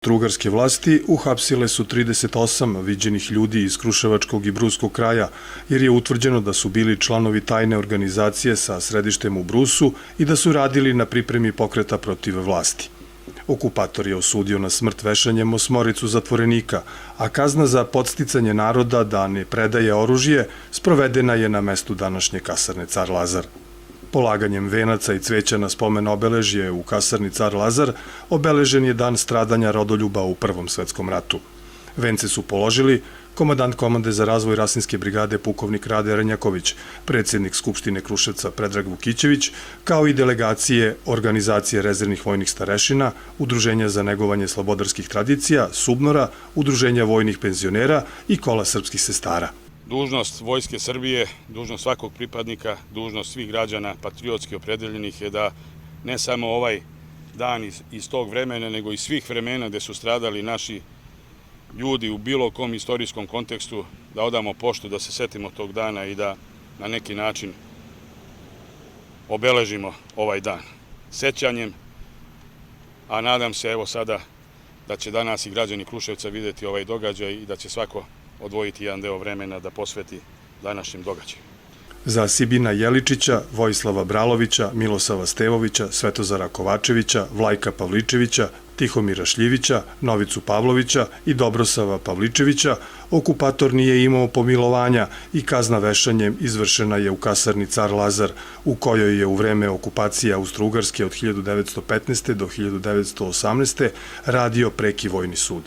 Austro-ugarske vlasti uhapsile su 38 viđenih ljudi iz Kruševačkog i Bruskog kraja, jer je utvrđeno da su bili članovi tajne organizacije sa središtem u Brusu i da su radili na pripremi pokreta protiv vlasti. Okupator je osudio na smrt vešanjem 8 zatvorenika, a kazna za podsticanje naroda da ne predaje oružje sprovedena je na mestu današnje kasarne Car Lazar. Polaganjem venaca i cveća na spomen obeležje u kasarni Car Lazar obeležen je dan stradanja rodoljuba u Prvom svetskom ratu. Vence su položili komandant Komande za razvoj Rasinske brigade pukovnik Rade Renjaković, predsjednik Skupštine Kruševca Predrag Vukićević, kao i delegacije Organizacije rezervnih vojnih starešina, Udruženja za negovanje slobodarskih tradicija, Subnora, Udruženja vojnih penzionera i Kola srpskih sestara. Dužnost Vojske Srbije, dužnost svakog pripadnika, dužnost svih građana patriotski opredeljenih je da ne samo ovaj dan iz tog vremena, nego i svih vremena gde su stradali naši ljudi u bilo kom istorijskom kontekstu, da odamo poštu, da se setimo tog dana i da na neki način obeležimo ovaj dan sećanjem, a nadam se evo sada da će danas i građani Kruševca videti ovaj događaj i da će svako odvojiti jedan deo vremena da posveti današnjem događaju. Za Sibina Jeličića, Vojislava Bralovića, Milosava Stevovića, Svetozara Kovačevića, Vlajka Pavličevića, Tihomira Šljivića, Novicu Pavlovića i Dobrosava Pavličevića okupator nije imao pomilovanja i kazna vešanjem izvršena je u kasarni Car Lazar, u kojoj je u vreme okupacije Austro-ugarske od 1915. do 1918. radio preki vojni sud.